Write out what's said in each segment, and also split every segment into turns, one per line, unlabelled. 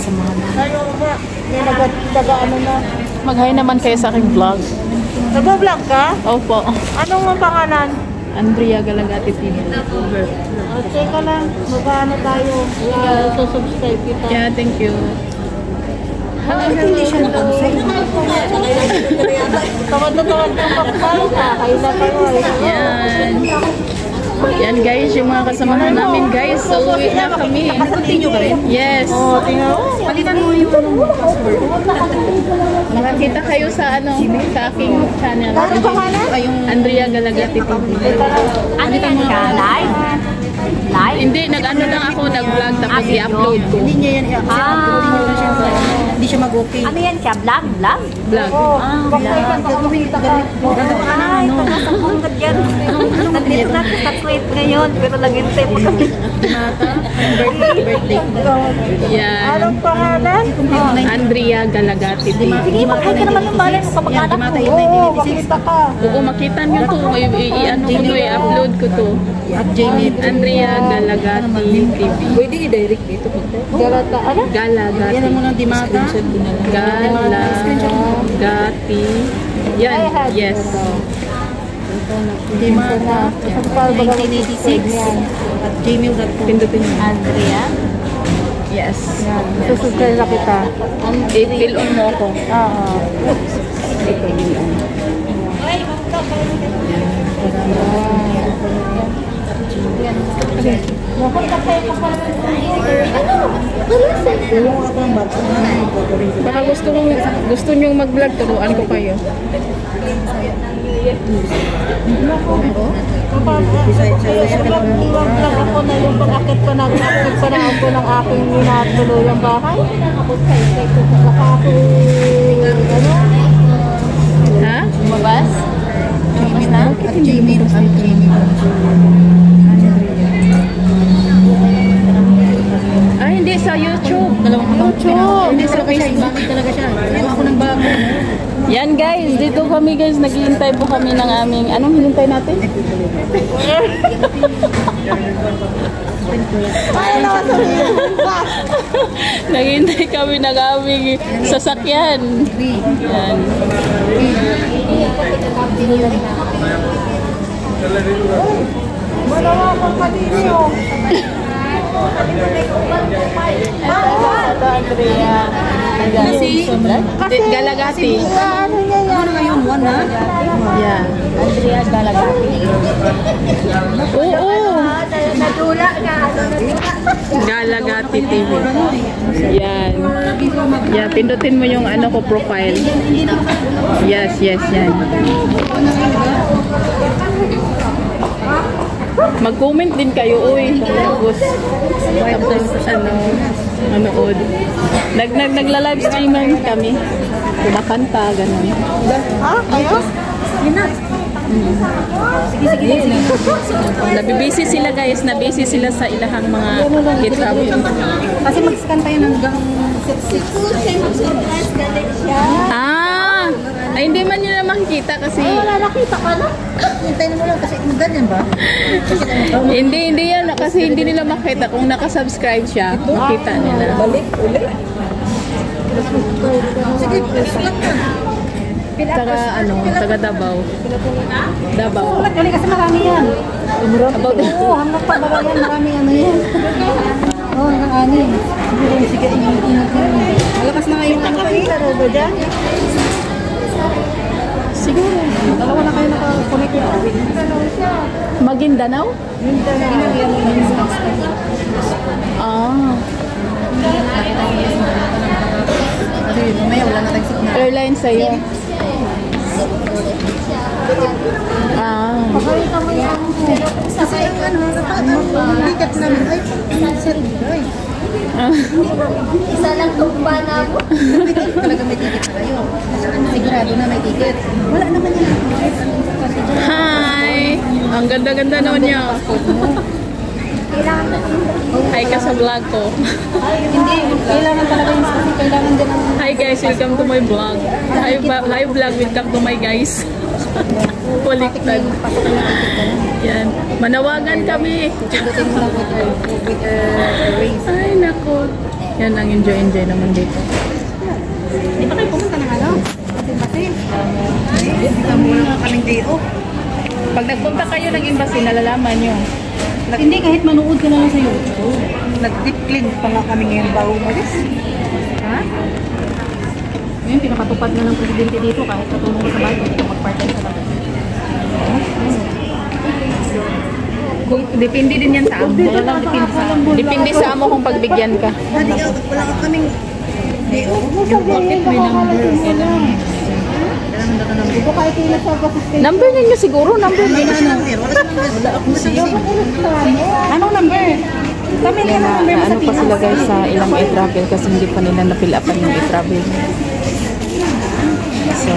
kasamahan namin.
Ayaw ba? May nag-ano na.
Mag-hi naman kayo sa aking vlog.
Nag-vlog ka?
Opo.
Anong mga pangalan?
Andrea Galagati TV.
Check ka lang. Mag-ano tayo. Susubscribe kita.
Yeah, thank you.
Hindi siya nakonsay. Tawad ng pakbal ka. Kailan kayo.
Yan. Yan guys, yung mga kasamahan namin guys. So, uwi na kami.
Continue ka rin?
Yes.
Oo, tingnan mo.
Palitan mo yung password. Makakita kayo sa sa aking channel.
Ano pangalan?
Yung Andrea Galagati TV.
Ano yan siya? Live? Live?
Hindi, nag-ano lang ako, nag-vlog tapos i-upload ko.
Hindi niya yan hindi siya mag-okay.
Ano yan siya? Vlog? Vlog?
Vlog.
Gagawin ka.
Ay, pagkasabungad yan. Nandito natin sa Kuwait ngayon, pero naghintay pa kami.
Birthday.
Yan.
Anong pangalan?
Andrea Galagati TV.
Sige, mag-hi ka naman ng malay mo kamag-anak mo.
Oo, makita ka.
Oo, makita niyo to. I-ano ko to, i-upload ko to.
At Jamie.
Andrea Galagati TV.
Pwede i-direct dito. Galata, ano?
Galagati.
Yan mo ng Dimata.
Galagati. Yan, yes.
Dimata. 1986. At gmail.com.
Pindutin niyo.
Andrea?
Yes.
Susubscribe na kita.
I-fill on mo ko.
Oo.
Baka gusto nyo mag-vlog, turuan ko kayo.
Iwag lang ako na yung pag-akit ko nag-akit pa na ako ng aking minatuluyang bahay.
Ha?
Lumabas? Lumabas na?
At Jamie.
Ah, hindi sa YouTube.
YouTube. Hindi talaga siya. Bakit talaga siya? Ayaw ako ng bago.
Yan guys, dito kami guys, naghihintay po kami ng aming, anong hinintay natin? Naghihintay kami ng aming sasakyan. Yan.
Malawa kang kadinyo.
Ito, Andrea. Galagati.
Ano niya yan?
Ano ngayon? One na?
Yeah.
Andrea Galagati.
Oo.
Nadula ka.
Galagati TV. Yan. Yan, pindutin mo yung ano ko profile. Yes, yes, yan. Mag-comment din kayo, uy. Tapos ano, manood. Nagla-live streamer kami. Kumakanta, ganun.
Ah, kayo?
Nabibisi sila guys, nabisi sila sa ilahang mga GitHub.
Kasi mag-scan tayo hanggang 6.
Ah! Ay, hindi man nyo na makikita kasi...
Wala nakita ka na. Hintayin mo lang kasi ganyan ba?
Hindi yan. Kasi hindi nila makita. Kung nakasubscribe siya, makita nila.
Balik ulit. Sige, sulat ka.
Taga Davao. Davao.
Sulat ulit kasi marami yan. Oo, hanggang pa marami ano yan. Oo, hanggang anin. Sige, ingat. Malakas na ngayon ano pa eh. Ano ba dyan?
Siguro.
Dalawa na kayo nakakonect yun.
Maguindanao? Ah.
Kasi mamaya wala na tayong signal.
Airline sa'yo. Ah.
Pakita mo yan. Kasi yung ang ticket namin ay sir, ay.
Isa lang tumba na mo.
Talaga may ticket na kayo. Sigurado na may ticket. Wala naman yan.
Hi! Ang ganda-ganda naman niya. Hi ka sa vlog ko.
Hindi, kailangan talaga yung kasi kailangan din ang...
Hi guys, welcome to my vlog. Hi vlog, welcome to my guys. Baliktad. Yan. Manawagan kami.
Sagutin mo lang with race.
Ay, nako. Yan ang enjoy naman dito.
Di ba kayo pumunta ng ano? Kasi, hindi muna kaming day off.
Pag nagpunta kayo ng embassy, nalalaman nyo.
Hindi, kahit manood ka na lang sa YouTube. Nag-deep clean pa nga kami ngayon bago umalis. Ha? Ngayon, pinakatupad na ng presidente dito kahit katulong ko sa bahay, hindi ka mag-part-time sa labas.
Kung, depende din yan sa amo. Depende sa amo kung pagbigyan ka.
Dati, wala ka kaming day off.
Bakit may number? Kailangan.
Ito kahit ilan sa assistant.
Number ninyo siguro, number din ano.
Anong number? Kami na yung number mo sa
Ano pa sila guys sa ilang e-travel kasi hindi pa nila napilapan yung e-travel. So,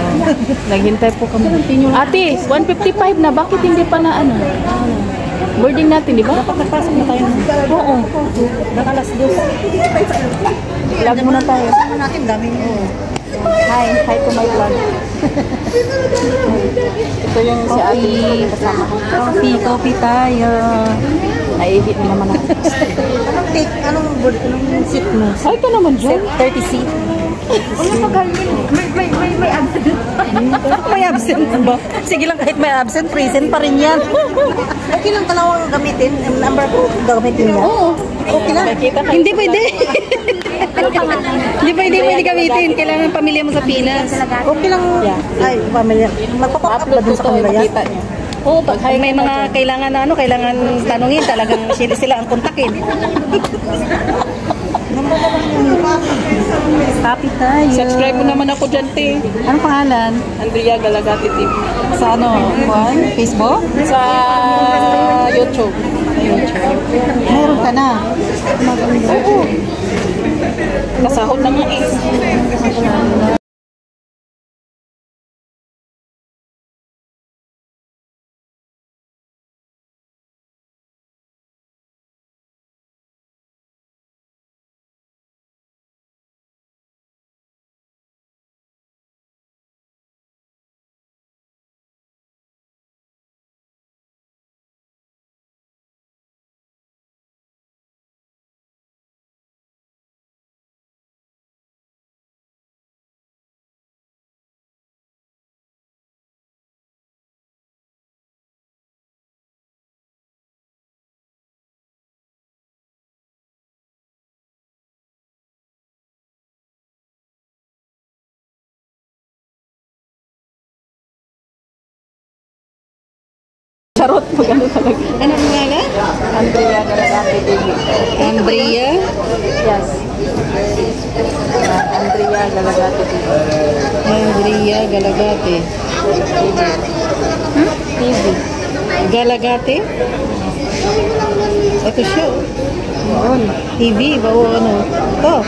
naghintay po kami. Ate, 155 na. Bakit hindi pa na ano? Boarding natin, di ba?
Dapat nagpasok na tayo.
Oo.
Nakalas dos.
Vlog muna tayo.
Kasama natin, daming
Hi to my vlog. Ito yung si Ate kasama ko.
Coffee tayo.
Naiibit na naman ako.
Anong take? Anong board? Anong seat mo?
Hi ka naman dyan.
30 seat.
Ano magaling? May absent.
May absent ba? Sige lang, kahit may absent, present pa rin yan. Okay lang kalawang gamitin. Number ko gamitin yan.
Oo.
Okay lang. Hindi pwede. Hindi pwede gamitin. Kailangan pamilya mo sa Pinas. Okay lang. Ay, pamilya. Magpapap ba dun sa kanila yan?
Makita niyo. Oo, pag
Kung may mga kailangan na ano, kailangan tanungin, talagang sila ang kontakin. Happy tayo.
subscribe mo naman ako dyan, te.
Anong pangalan?
Andrea Galagati TV.
Sa ano? Juan? Facebook?
Sa YouTube.
Meron ka na.
Oo. Kasahod na nga eh. Charot, magano talaga.
Anong pangalan?
Andrea Galagati TV.
Andrea?
Yes. Andrea Galagati TV.
Andrea Galagate.
TV.
Galagate? Ito siya.
Yun.
TV, bawo ano. Ito.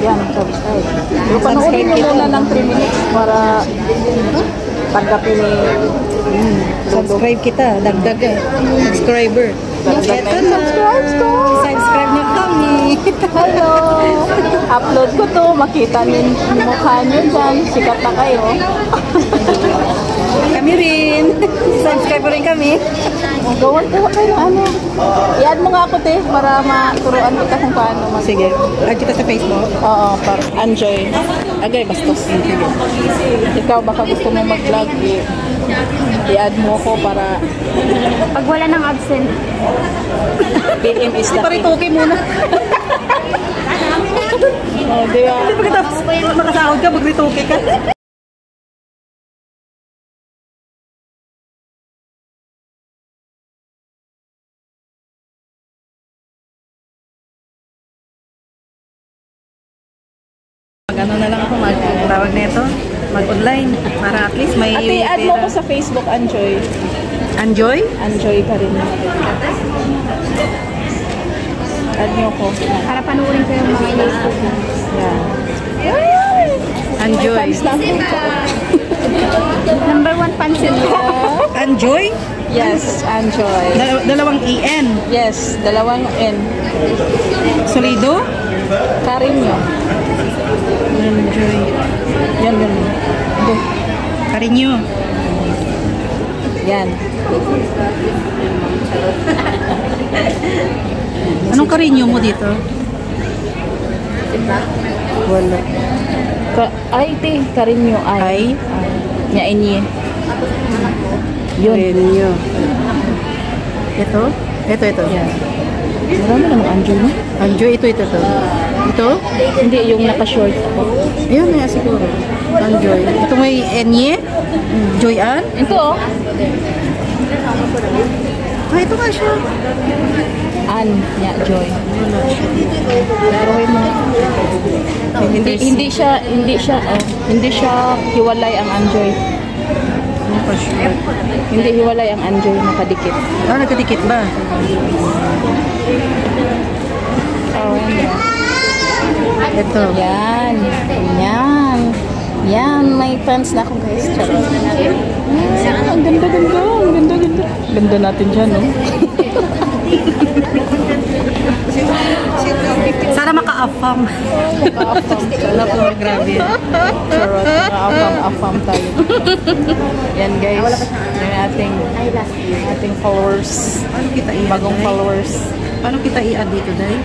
Yan, subscribe. So, panoorin mo muna ng 3 minutes para tanggapin ni
Subscribe kita. Dagdag eh. Subscriber.
Dagdag na yung subscribes ko.
Subscribe na kami.
Hello! Upload ko to. Makita niyo yung mukha niyo dyan. Sikat na kayo.
Kami rin. Subscribe rin kami.
Gawin ko kayo ng ano. I-add mo nga ako, te, para maturuan kita kung paano.
Sige. Add kita sa Facebook.
Oo, para enjoy. Agay, bastos. Ikaw, baka gusto mo mag-vlog. I-add mo ako para
Pag wala ng absent.
PM is the king.
Paritoke muna.
Oh, di ba?
Pagkatapos makasahod ka, magritoke ka. Mag-ano na lang ako, mag-tawag nito, mag-online, para at least may
Ate, add mo ko sa Facebook, Anjoy.
Enjoy?
Anjoy ka rin. Add nyo ko.
Para panuorin ko yung mga YouTube.
Yan.
Enjoy.
Fans na ako.
Number 1 pansin ko.
Enjoy?
Yes, Anjoy.
Dalawang EN.
Yes, dalawang N.
Solido?
Carinyo.
Enjoy.
Yan, yan.
Carinyo.
Yan.
Anong Carinyo mo dito? Wala.
Ay, te. Karinyo.
Ay?
Nyain niya. Yun.
Renyo. Ito? Ito.
Yan. Marami namang Anjoy na.
Anjoy, ito. Ito?
Hindi, yung naka-short ako.
Ayun na siguro. Anjoy. Ito may Enye? Joy-Ann?
Ito, oh.
Ah, ito nga siya.
An, nya, Joy.
Wala siya dito.
Pero mo. Hindi siya hiwalay ang Anjoy.
Ano pa siya?
Hindi hiwalay ang Anjoy, nakadikit.
Ah, nagkadikit ba?
Oh,
Ito.
yan. Yan, may fans na ako, guys. Charot. Ang ganda. Ganda natin dyan, no?
Sana maka-afam. Sana po, grabe.
Charot, afam tayo. Yan, guys. Yung ating followers.
Paano kita i-add?
Bagong followers.
Paano kita i-add dito, Day?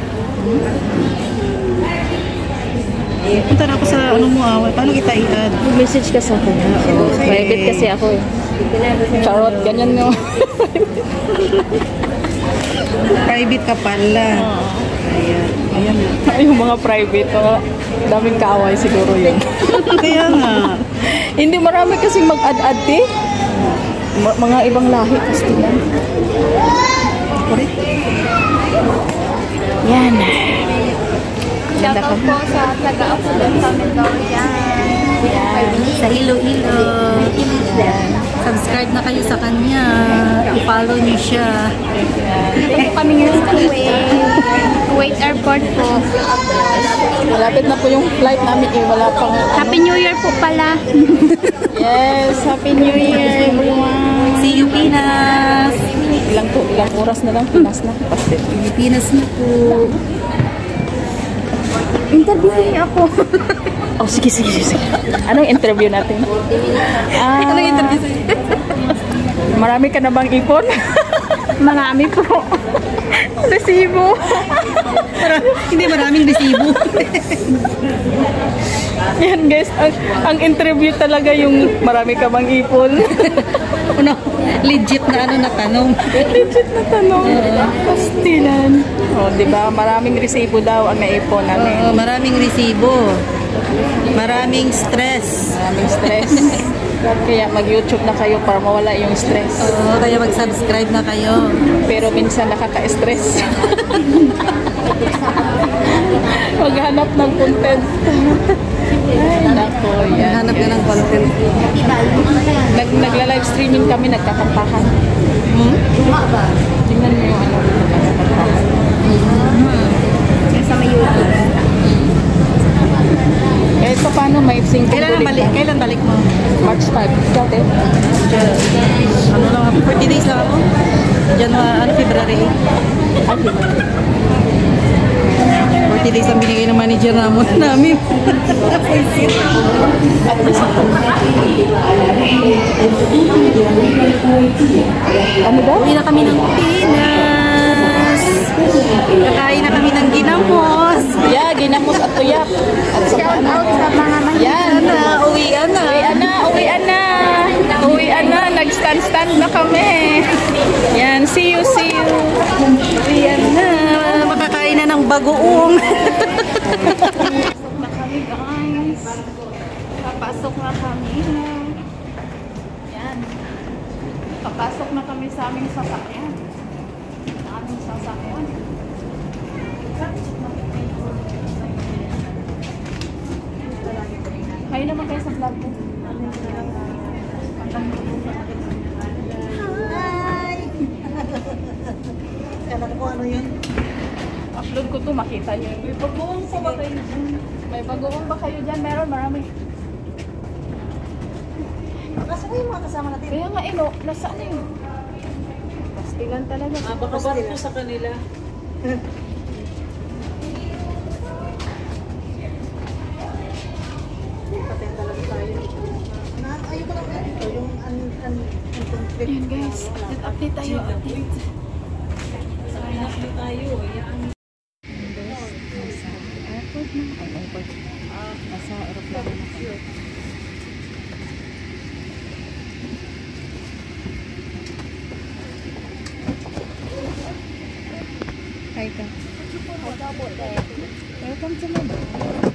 Punta na ako sa ano mo paano kita i-add?
Message ka sa akin.
Okay.
Private kasi ako eh. Charot, ganyan no.
Private ka pala. Ayan.
Yung mga private, daming kaaway siguro yun.
Kaya nga.
Hindi marami kasing mag-add-add eh. Mga ibang lahi kasi lang. Yan.
Shoutout po sa taga-Apulan sa Mandaluyong.
Sa Iloilo. Subscribe na kayo sa kanya. I-follow niyo siya.
Dito po kami ngayon sa Kuwait Airport po.
Malapit na po yung flight namin eh. Wala pang...
Happy New Year po pala.
Yes, Happy New Year everyone.
See you, Pinas!
Ilang oras na lang, Pinas na.
Pilipinas na po.
Interview niyo ako.
Oh, sige. Anong interview natin?
Anong interview sa'yo?
Marami ka na bang ipon?
Marami po.
Resibo.
Hindi, maraming resibo.
Yan guys, ang interview talaga yung marami ka bang ipon.
Ano, legit na tanong.
Legit na tanong. Pastilan. Oh, di ba? Maraming resibo daw ang naipon namin.
Maraming resibo. Maraming stress.
Kaya mag-YouTube na kayo para mawala yung stress.
Kaya mag-subscribe na kayo.
Pero minsan nakaka-stress. Maghanap ng content. Ay, nako, yan.
Hanap na ng content.
Nagla-live streaming kami, nagkakantahan. Tingnan mo yung ano.
Sa may YouTube.
Eh, ito paano may singkong
Kailan balik mo?
March 5. Dati.
Ano lang ako? 40 days lang ako. February 8. 40 days ang binigay ng manager namin.
Ano daw?
Uwi na kami ng Pinas. Kakain na kami ng ginamos.
Yeah, ginamos at tuyak. At
Shout out sa mga
yan.
Uwian na.
Nag-stand na kami. Yan, see you.
Uwian na. Makakain na ng bagoong.
Papasok na kami. Yan. Papasok na kami sa aming sasakyan. Kayo naman kayo sa vlog ko.
Hi! Kala ko ano yun?
Upload ko to, makita nyo. May bagoong pa ba kayo dyan? May bagoong ba kayo dyan? Meron, marami.
Kasi yung mga kasama natin.
Kaya nga, nasaan na yun? Pastilan talaga.
Baka barko sa kanila. Patay talaga tayo. Ayoko lang ito. Yung
Ayan guys, update tayo. Update tayo. Airport na. Hi ka. Welcome to Mama.